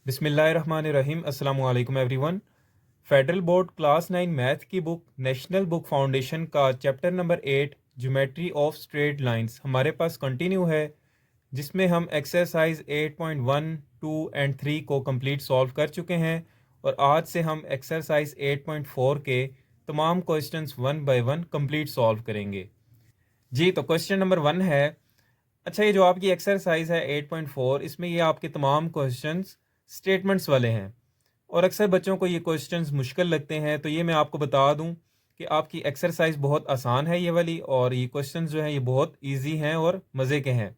बिस्मिल्लाहिर्रहमानिर्रहीम। अस्सलामु अलैकुम everyone. Federal board class 9 math की बुक नेशनल बुक फाउंडेशन का chapter number 8 geometry of straight lines हमारे पास कंटिन्यू है, जिसमें हम एक्सरसाइज 8.1, 2 एंड 3 को कंप्लीट सॉल्व कर चुके हैं और आज से हम एक्सरसाइज 8.4 के तमाम questions one by one complete solve करेंगे। जी, तो क्वेश्चन नंबर 1 है। अच्छा, ये जो आपकी एक्सरसाइज है 8.4, इसमें ये आपके तमाम क्वेश्चंस स्टेटमेंट्स वाले हैं और अक्सर बच्चों को ये क्वेश्चंस मुश्किल लगते हैं। तो ये मैं आपको बता दूं कि आपकी एक्सरसाइज बहुत आसान है ये वाली, और ये क्वेश्चंस जो हैं ये बहुत इजी हैं और मज़े के हैं।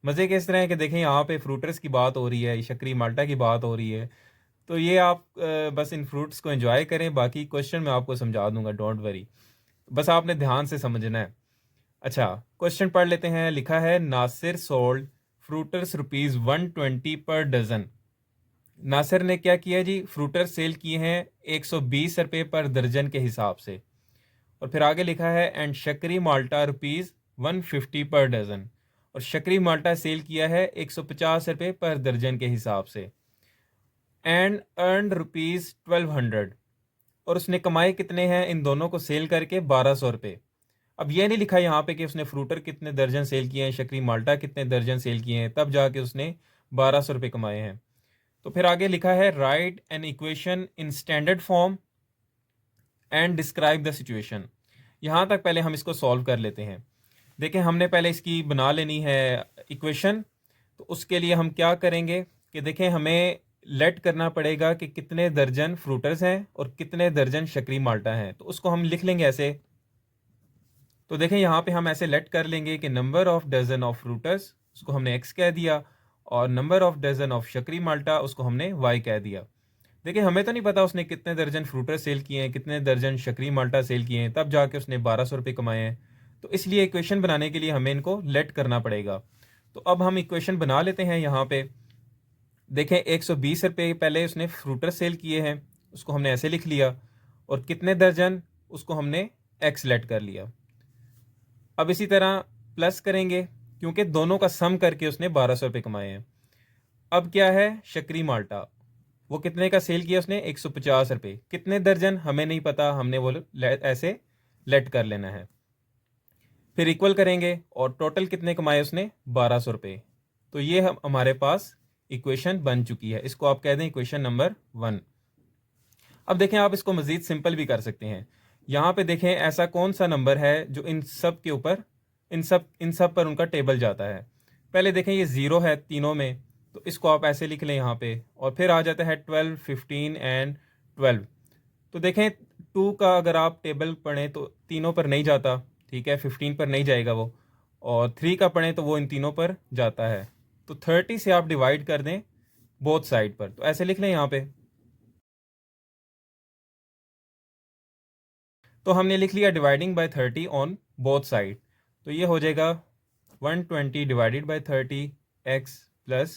मज़े के इस तरह है कि देखें, यहाँ पे फ्रूटर्स की बात हो रही है, शक्करी माल्टा की बात हो रही है। तो ये आप बस इन फ्रूट्स को एंजॉय करें, बाकी क्वेश्चन मैं आपको समझा दूंगा, डोंट वरी। बस आपने ध्यान से समझना है। अच्छा, क्वेश्चन पढ़ लेते हैं। लिखा है नासिर सोल्ड फ्रूटर्स ₹120 पर डजन। नासिर ने क्या किया जी, फ्रूटर सेल किए हैं 120 रुपये पर दर्जन के हिसाब से। और फिर आगे लिखा है एंड शक्करी माल्टा ₹150 पर डजन, और शक्करी माल्टा सेल किया है 150 रुपये पर दर्जन के हिसाब से। एंड अर्न ₹1200, और उसने कमाए कितने हैं इन दोनों को सेल करके? 1200 रुपये। अब ये नहीं लिखा यहाँ पे कि उसने फ्रूटर कितने दर्जन सेल किए हैं, शक्करी माल्टा कितने दर्जन सेल किए हैं, तब जाके उसने 1200 रुपये कमाए हैं। तो फिर आगे लिखा है right an equation in standard form and describe the situation. यहाँ तक पहले हम इसको सॉल्व कर लेते हैं। देखें, हमने पहले इसकी बना लेनी है इक्वेशन। तो उसके लिए हम क्या करेंगे कि देखें, हमें लेट करना पड़ेगा कि कितने दर्जन फ्रूटर्स हैं और कितने दर्जन शक्करी माल्टा हैं। तो उसको हम लिख लेंगे ऐसे। तो देखें, यहाँ पे हम ऐसे लेट कर लेंगे कि नंबर ऑफ डजन ऑफ फ्रूटर्स, उसको हमने एक्स कह दिया, और नंबर ऑफ डजन ऑफ शक्करी माल्टा, उसको हमने वाई कह दिया। देखिए, हमें तो नहीं पता उसने कितने दर्जन फ्रूटर सेल किए हैं, कितने दर्जन शक्करी माल्टा सेल किए हैं, तब जाके उसने 1200 रुपये कमाए हैं। तो इसलिए इक्वेशन बनाने के लिए हमें इनको लेट करना पड़ेगा। तो अब हम इक्वेशन बना लेते हैं। यहाँ पे देखें, 120 रुपये पहले उसने फ्रूटर सेल किए हैं, उसको हमने ऐसे लिख लिया, और कितने दर्जन, उसको हमने एक्स लेट कर लिया। अब इसी तरह प्लस करेंगे, क्योंकि दोनों का सम करके उसने 1200 रुपये कमाए हैं। अब क्या है, शक्करी माल्टा, वो कितने का सेल किया उसने? 150 रुपये। कितने दर्जन हमें नहीं पता, हमने वो ऐसे लेट कर लेना है। फिर इक्वल करेंगे, और टोटल कितने कमाए उसने? 1200 रुपये। तो ये हम हमारे पास इक्वेशन बन चुकी है। इसको आप कह दें इक्वेशन नंबर 1। अब देखें, आप इसको मज़ीद सिंपल भी कर सकते हैं। यहाँ पे देखें, ऐसा कौन सा नंबर है जो इन सब के ऊपर, इन सब पर उनका टेबल जाता है। पहले देखें, ये ज़ीरो है तीनों में, तो इसको आप ऐसे लिख लें यहाँ पे, और फिर आ जाता है 12, 15 एंड 12। तो देखें, 2 का अगर आप टेबल पढ़ें तो तीनों पर नहीं जाता, ठीक है, 15 पर नहीं जाएगा वो, और 3 का पढ़ें तो वो इन तीनों पर जाता है। तो 30 से आप डिवाइड कर दें बोथ साइड पर, तो ऐसे लिख लें यहाँ पे। तो हमने लिख लिया dividing by 30 on both side. तो ये हो जाएगा 120 divided by 30 X plus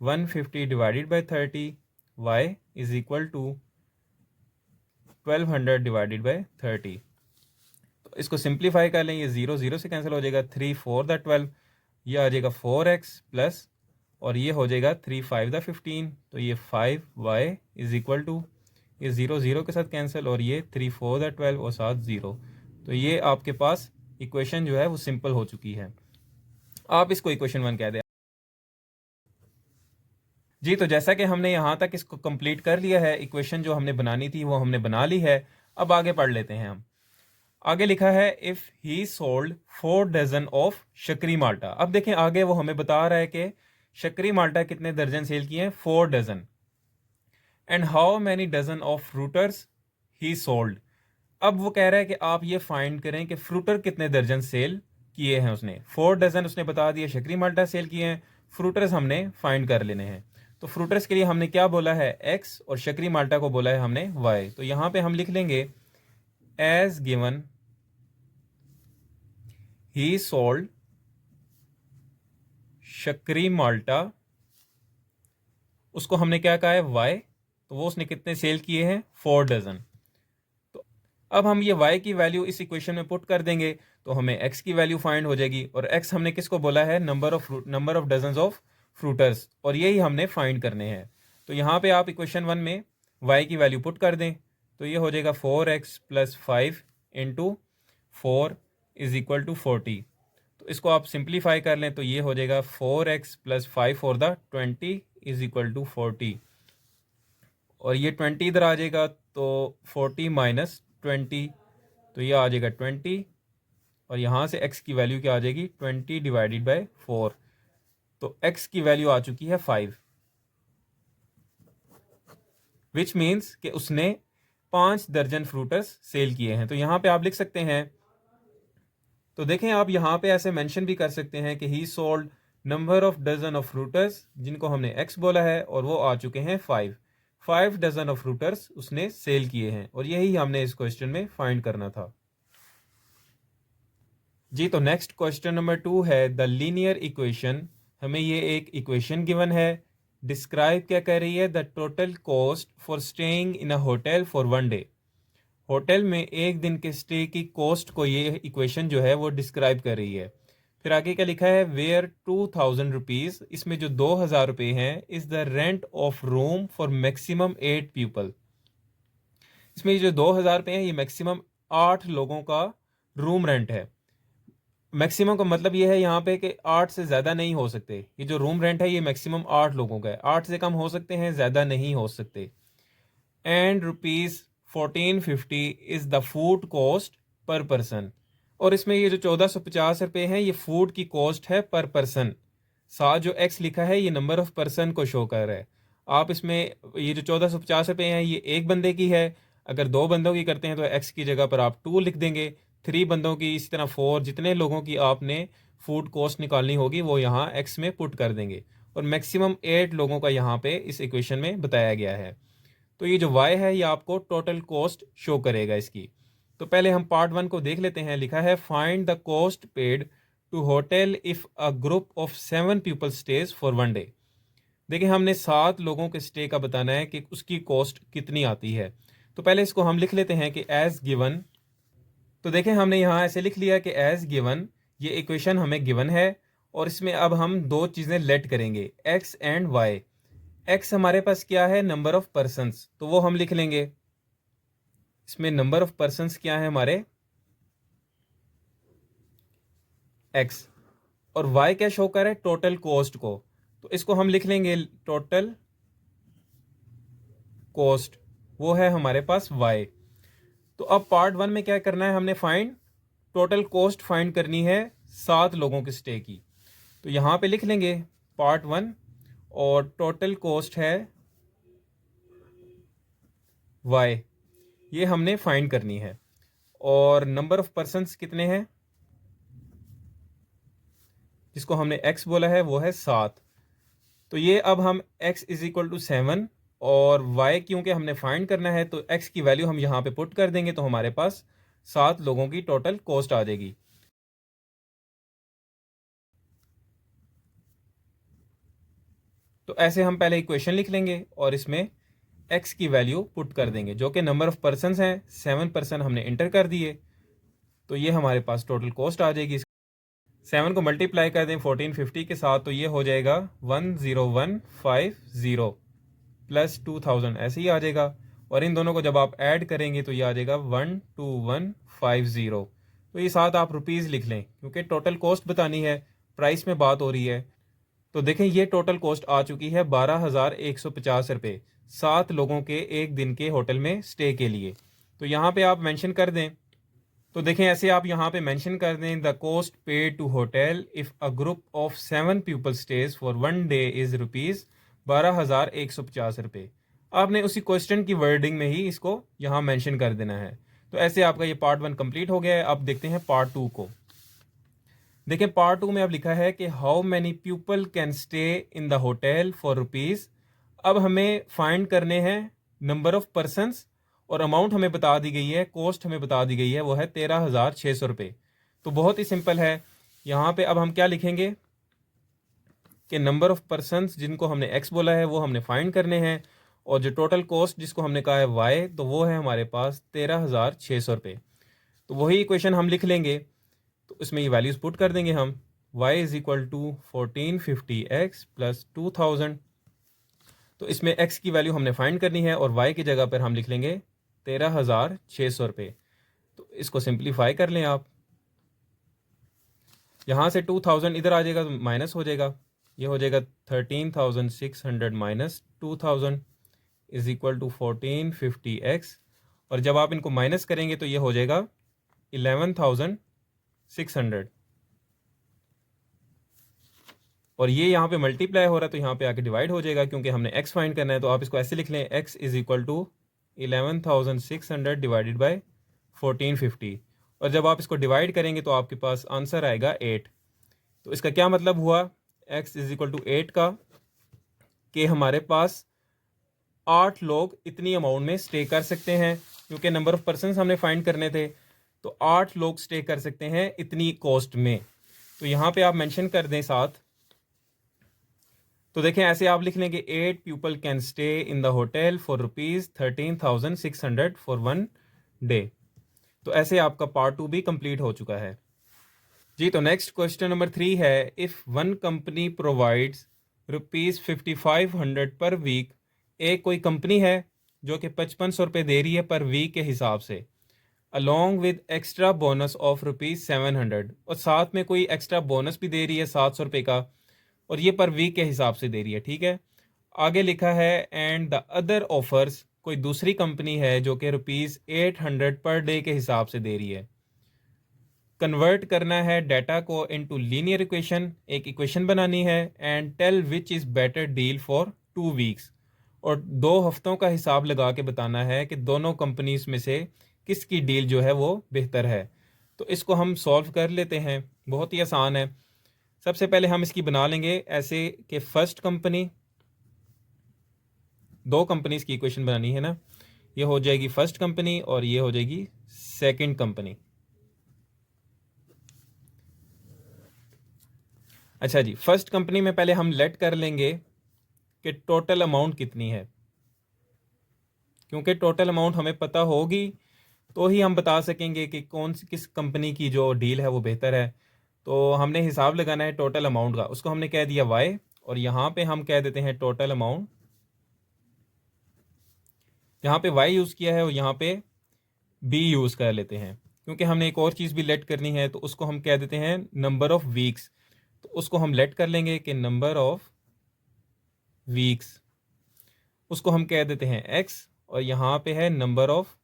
150 divided by 30 Y is equal to 1200 divided by 30। तो इसको सिंप्लीफाई कर लें, ये 0 0 से कैंसिल हो जाएगा, 3 4 द 12, ये आ जाएगा 4x प्लस, और ये हो जाएगा 3 5 द 15, तो ये 5y इज इक्वल टू, ये 0 0 के साथ कैंसिल, और ये 3 4 द 12 और साथ 0। तो ये आपके पास इक्वेशन जो है वो सिंपल हो चुकी है। आप इसको इक्वेशन 1 कह दें। जी, तो जैसा कि हमने यहाँ तक इसको कंप्लीट कर लिया है, इक्वेशन जो हमने बनानी थी वो हमने बना ली है। अब आगे पढ़ लेते हैं हम। आगे लिखा है if he sold 4 dozen of शक्करी माल्टा। अब देखें, आगे वो हमें बता रहा है कि शक्करी माल्टा कितने दर्जन सेल किए हैं? 4 dozen. And how many dozen of fruiters he sold. अब वो कह रहा है कि आप ये फाइंड करें कि फ्रूटर कितने दर्जन सेल किए हैं उसने। 4 डजन उसने बता दिया शक्करी माल्टा सेल किए हैं, फ्रूटर्स हमने फाइंड कर लेने हैं। तो फ्रूटर्स के लिए हमने क्या बोला है? एक्स, और शक्करी माल्टा को बोला है हमने वाई। तो यहाँ पे हम लिख लेंगे एज गिवन ही सोल्ड शक्करी माल्टा, उसको हमने क्या कहा है? वाई। तो वो उसने कितने सेल किए हैं? 4 डजन। तो अब हम ये y की वैल्यू इस इक्वेशन में पुट कर देंगे, तो हमें x की वैल्यू फाइंड हो जाएगी, और x हमने किसको बोला है? नंबर ऑफ डजन्स ऑफ फ्रूटर्स, और यही हमने फाइंड करने हैं। तो यहाँ पे आप इक्वेशन 1 में y की वैल्यू पुट कर दें, तो ये हो जाएगा 4x + 5 into 4 is equal to 40। तो इसको आप सिंप्लीफाई कर लें तो ये हो जाएगा 4x + 5 for the 20 is equal to 40, और ये 20 इधर आ जाएगा तो 40 माइनस 20, तो ये आ जाएगा 20, और यहाँ से x की वैल्यू क्या आ जाएगी 20 डिवाइडेड बाय 4, तो x की वैल्यू आ चुकी है 5, विच मीन्स कि उसने 5 दर्जन फ्रूटर्स सेल किए हैं। तो यहाँ पे आप लिख सकते हैं, तो देखें आप यहाँ पे ऐसे मेंशन भी कर सकते हैं कि he sold number of dozen of fruiters, जिनको हमने x बोला है, और वो आ चुके हैं 5 डजन ऑफ फ्रूटर्स उसने सेल किए हैं, और यही हमने इस क्वेश्चन में फाइंड करना था जी। तो नेक्स्ट क्वेश्चन नंबर 2 है द लीनियर इक्वेशन। हमें ये एक इक्वेशन गिवन है, डिस्क्राइब क्या कर रही है, the total cost for staying in a hotel for 1 day. Hotel में एक दिन के स्टे की कॉस्ट को ये इक्वेशन जो है वो डिस्क्राइब कर रही है। फिर आगे क्या लिखा है, वेयर 2000 रुपीज़, इसमें जो 2000 रुपये हैं, is the rent of room for maximum 8 people. इसमें जो 2000 रुपये हैं ये मैक्सिमम 8 लोगों का रूम रेंट है। मैक्सिमम का मतलब ये है यहाँ पे कि 8 से ज़्यादा नहीं हो सकते। ये जो रूम रेंट है ये मैक्सिमम 8 लोगों का है, 8 से कम हो सकते हैं, ज़्यादा नहीं हो सकते। And rupees 1450 is the food cost per person, और इसमें ये जो 1450 रुपये हैं ये फूड की कॉस्ट है पर पर्सन। साथ जो एक्स लिखा है ये नंबर ऑफ पर्सन को शो कर रहा है। आप इसमें ये जो 1450 रुपये हैं ये एक बंदे की है, अगर 2 बंदों की करते हैं तो एक्स की जगह पर आप 2 लिख देंगे, 3 बंदों की, इसी तरह 4, जितने लोगों की आपने फूड कॉस्ट निकालनी होगी वो यहाँ एक्स में पुट कर देंगे, और मैक्सिमम 8 लोगों का यहाँ पे इस इक्वेशन में बताया गया है। तो ये जो y है ये आपको टोटल कॉस्ट शो करेगा इसकी। तो पहले हम पार्ट 1 को देख लेते हैं। लिखा है find the cost paid to hotel if a group of 7 people stays for 1 day. देखिए हमने 7 लोगों के स्टे का बताना है कि उसकी कॉस्ट कितनी आती है। तो पहले इसको हम लिख लेते हैं कि एज गिवन। तो देखें हमने यहाँ ऐसे लिख लिया कि एज गिवन, ये इक्वेशन हमें गिवन है, और इसमें अब हम 2 चीज़ें लेट करेंगे, x एंड y। x हमारे पास क्या है, नंबर ऑफ पर्सन्स, तो वो हम लिख लेंगे। इसमें नंबर ऑफ पर्सन्स क्या है हमारे, x, और y क्या शो कर है, टोटल कॉस्ट को, तो इसको हम लिख लेंगे टोटल कॉस्ट, वो है हमारे पास y। तो अब पार्ट 1 में क्या करना है, हमने फाइंड टोटल कॉस्ट फाइंड करनी है 7 लोगों के स्टे की। तो यहाँ पे लिख लेंगे पार्ट 1, और टोटल कॉस्ट है y, ये हमने फाइंड करनी है, और नंबर ऑफ पर्सन्स कितने हैं, जिसको हमने x बोला है वो है 7। तो ये अब हम x इज इक्वल टू 7, और y क्योंकि हमने फाइंड करना है तो x की वैल्यू हम यहाँ पे पुट कर देंगे, तो हमारे पास 7 लोगों की टोटल कॉस्ट आ जाएगी। तो ऐसे हम पहले इक्वेशन लिख लेंगे और इसमें x की वैल्यू पुट कर देंगे, जो कि नंबर ऑफ पर्सन्स हैं 7 पर्सन हमने इंटर कर दिए, तो ये हमारे पास टोटल कॉस्ट आ जाएगी। 7 को मल्टीप्लाई कर दें 1450 के साथ, तो ये हो जाएगा 10150 प्लस 2000, ऐसे ही आ जाएगा, और इन दोनों को जब आप ऐड करेंगे तो ये आ जाएगा 12150। तो ये साथ आप रुपीज़ लिख लें क्योंकि टोटल कॉस्ट बतानी है, प्राइस में बात हो रही है। तो देखें ये टोटल कॉस्ट आ चुकी है 12,150 रुपये 7 लोगों के एक दिन के होटल में स्टे के लिए। तो यहाँ पे आप मेंशन कर दें, तो देखें ऐसे आप यहाँ पे मेंशन कर दें the cost paid to hotel if a group of 7 people stays for 1 day is rupees 12,150 रुपये। आपने उसी क्वेश्चन की वर्डिंग में ही इसको यहाँ मेंशन कर देना है। तो ऐसे आपका ये पार्ट 1 कंप्लीट हो गया है। अब देखते हैं पार्ट 2 को। देखिए पार्ट 2 में अब लिखा है कि how many people can stay in the hotel for rupees. अब हमें फाइंड करने हैं नंबर ऑफ पर्सनस, और अमाउंट हमें बता दी गई है, कॉस्ट हमें बता दी गई है, वो है 13,600 रुपये। तो बहुत ही सिंपल है। यहाँ पे अब हम क्या लिखेंगे कि नंबर ऑफ पर्सनस जिनको हमने एक्स बोला है वो हमने फाइंड करने हैं, और जो टोटल कॉस्ट जिसको हमने कहा है वाई, तो वो है हमारे पास 13,600 रुपये। तो वही इक्वेशन हम लिख लेंगे, तो इसमें ये वैल्यूज़ पुट कर देंगे हम। y is equal to 1450x plus 2000। तो इसमें x की वैल्यू हमने फाइंड करनी है और y की जगह पर हम लिख लेंगे 13,600 रुपये। तो इसको सिंप्लीफाई कर लें आप। यहाँ से 2000 इधर आ जाएगा तो माइनस हो जाएगा, ये हो जाएगा 13,600 minus 2000 is equal to 1450x। और जब आप इनको माइनस करेंगे तो ये हो जाएगा 11,600। और ये यहाँ पे मल्टीप्लाई हो रहा है तो यहाँ पे आके डिवाइड हो जाएगा, क्योंकि हमने x फाइंड करना है। तो आप इसको ऐसे लिख लें, x is equal to 11,600 divided by 1450। और जब आप इसको डिवाइड करेंगे तो आपके पास आंसर आएगा 8। तो इसका क्या मतलब हुआ x इज इक्वल टू 8 का, कि हमारे पास 8 लोग इतनी अमाउंट में स्टे कर सकते हैं, क्योंकि नंबर ऑफ पर्सनस हमने फाइंड करने थे। तो 8 लोग स्टे कर सकते हैं इतनी कॉस्ट में। तो यहाँ पे आप मेंशन कर दें साथ। तो देखें ऐसे आप लिख लेंगे 8 people can stay in the hotel for ₹13,600 for 1 day. तो ऐसे आपका पार्ट 2 भी कंप्लीट हो चुका है जी। तो नेक्स्ट क्वेश्चन नंबर 3 है, इफ़ वन कंपनी प्रोवाइड्स ₹5500 पर वीक। एक कोई कंपनी है जो कि 5500 रुपये दे रही है पर वीक के हिसाब से, along with extra bonus of ₹700, और साथ में कोई एक्स्ट्रा बोनस भी दे रही है 700 रुपये का, और ये पर वीक के हिसाब से दे रही है, ठीक है। आगे लिखा है एंड द अदर ऑफर्स, कोई दूसरी कंपनी है जो कि ₹800 पर डे के हिसाब से दे रही है। कन्वर्ट करना है डाटा को इनटू लीनियर इक्वेशन, एक इक्वेशन बनानी है, and tell which is better deal for 2 weeks, और 2 हफ्तों का हिसाब लगा के बताना है कि दोनों कंपनीज में से किसकी डील जो है वो बेहतर है। तो इसको हम सॉल्व कर लेते हैं, बहुत ही आसान है। सबसे पहले हम इसकी बना लेंगे ऐसे कि फर्स्ट कंपनी, 2 कंपनीज की इक्वेशन बनानी है ना, ये हो जाएगी फर्स्ट कंपनी और ये हो जाएगी सेकंड कंपनी। अच्छा जी, फर्स्ट कंपनी में पहले हम लेट कर लेंगे कि टोटल अमाउंट कितनी है, क्योंकि टोटल अमाउंट हमें पता होगी तो ही हम बता सकेंगे कि कौन सी किस कंपनी की जो डील है वो बेहतर है। तो हमने हिसाब लगाना है टोटल अमाउंट का, उसको हमने कह दिया y, और यहाँ पे हम कह देते हैं टोटल अमाउंट। यहाँ पे y यूज़ किया है और यहाँ पे b यूज़ कर लेते हैं, क्योंकि हमने एक और चीज़ भी लेट करनी है, तो उसको हम कह देते हैं नंबर ऑफ़ वीक्स। तो उसको हम लेट कर लेंगे कि नंबर ऑफ़ वीक्स, उसको हम कह देते हैं x, और यहाँ पे है नंबर ऑफ़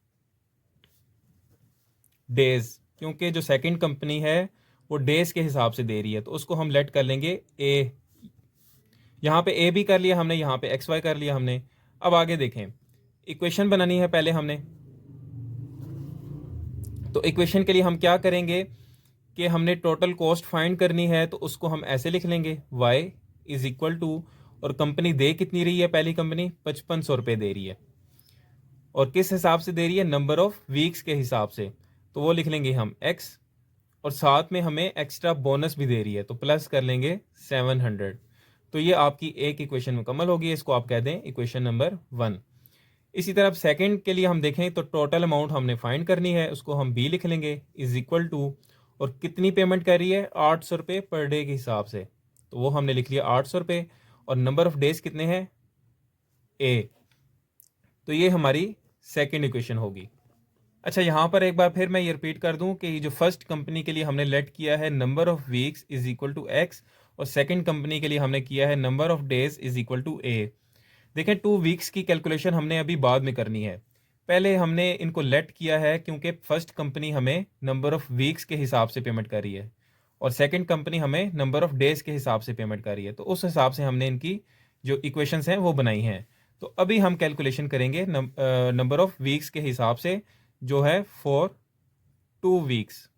डेज, क्योंकि जो सेकंड कंपनी है वो डेज के हिसाब से दे रही है, तो उसको हम लेट कर लेंगे a। यहाँ पे a भी कर लिया हमने, यहाँ पे xy कर लिया हमने। अब आगे देखें, इक्वेशन बनानी है पहले हमने। तो इक्वेशन के लिए हम क्या करेंगे कि हमने टोटल कॉस्ट फाइंड करनी है, तो उसको हम ऐसे लिख लेंगे y इज इक्वल टू, और कंपनी दे कितनी रही है, पहली कंपनी 5500 रुपये दे रही है, और किस हिसाब से दे रही है, नंबर ऑफ वीक्स के हिसाब से। तो वो लिख लेंगे हम x, और साथ में हमें एक्स्ट्रा बोनस भी दे रही है, तो प्लस कर लेंगे 700। तो ये आपकी एक इक्वेशन मुकम्मल होगी, इसको आप कह दें इक्वेशन नंबर 1। इसी तरह सेकंड के लिए हम देखें तो टोटल अमाउंट हमने फाइंड करनी है, उसको हम b लिख लेंगे इज इक्वल टू, और कितनी पेमेंट कर रही है, 800 रुपये पर डे के हिसाब से, तो वो हमने लिख लिया 800 रुपये, और नंबर ऑफ डेज कितने हैं, a। तो ये हमारी सेकंड इक्वेशन होगी। अच्छा, यहाँ पर एक बार फिर मैं ये रिपीट कर दूं कि जो फर्स्ट कंपनी के लिए हमने लेट किया है number of weeks is equal to x, और सेकंड कंपनी के लिए हमने किया है number of days is equal to a। देखें 2 वीक्स की कैलकुलेशन हमने अभी बाद में करनी है, पहले हमने इनको लेट किया है, क्योंकि फर्स्ट कंपनी हमें नंबर ऑफ वीक्स के हिसाब से पेमेंट कर रही है और सेकंड कंपनी हमें नंबर ऑफ डेज के हिसाब से पेमेंट कर रही है। तो उस हिसाब से हमने इनकी जो इक्वेशंस हैं वो बनाई हैं। तो अभी हम कैलकुलेशन करेंगे नंबर ऑफ वीक्स के हिसाब से, जो है फॉर 2 वीक्स,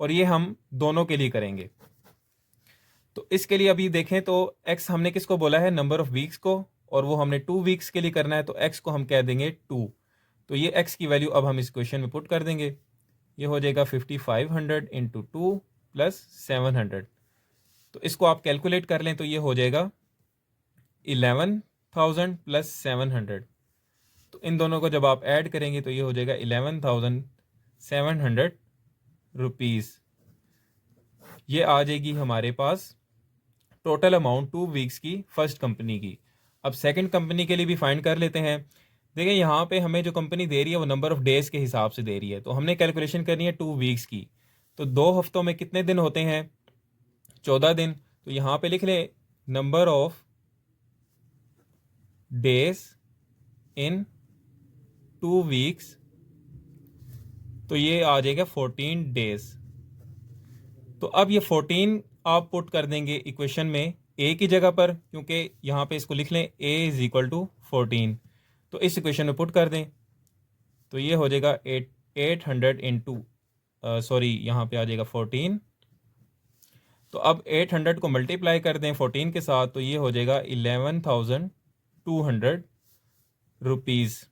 और ये हम दोनों के लिए करेंगे। तो इसके लिए अभी देखें तो x हमने किसको बोला है, नंबर ऑफ वीक्स को, और वो हमने 2 वीक्स के लिए करना है, तो x को हम कह देंगे 2। तो ये x की वैल्यू अब हम इस क्वेश्चन में पुट कर देंगे, ये हो जाएगा 5500 इंटू 2 प्लस 700। तो इसको आप कैलकुलेट कर लें तो ये हो जाएगा 11,000 प्लस 700। तो इन दोनों को जब आप ऐड करेंगे तो ये हो जाएगा 11,700 रुपीज़। ये आ जाएगी हमारे पास टोटल अमाउंट 2 वीक्स की फर्स्ट कंपनी की। अब सेकंड कंपनी के लिए भी फाइंड कर लेते हैं। देखिए यहाँ पे हमें जो कंपनी दे रही है वो नंबर ऑफ डेज़ के हिसाब से दे रही है, तो हमने कैलकुलेशन करनी है 2 वीक्स की। तो 2 हफ्तों में कितने दिन होते हैं? 14 दिन। तो यहाँ पे लिख लें number of days in 2 weeks, तो ये आ जाएगा 14 डेज। तो अब ये 14 आप पुट कर देंगे इक्वेशन में ए की जगह पर, क्योंकि यहाँ पे इसको लिख लें ए इज इक्वल टू 14। तो इस इक्वेशन में पुट कर दें, तो ये हो जाएगा 800 इंटू सॉरी यहाँ पे आ जाएगा 14। तो अब 800 को मल्टीप्लाई कर दें 14 के साथ, तो ये हो जाएगा 11,200 रुपीज़।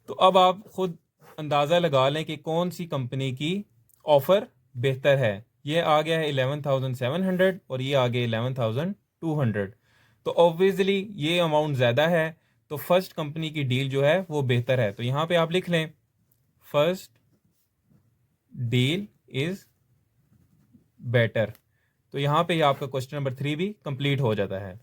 तो अब आप खुद अंदाज़ा लगा लें कि कौन सी कंपनी की ऑफ़र बेहतर है। ये आ गया है 11,700 और ये आ गया 11,200। तो ऑब्वियसली ये अमाउंट ज़्यादा है, तो फर्स्ट कंपनी की डील जो है वो बेहतर है। तो यहाँ पे आप लिख लें फर्स्ट डील इज़ बेटर। तो यहाँ पे आपका क्वेश्चन नंबर 3 भी कंप्लीट हो जाता है।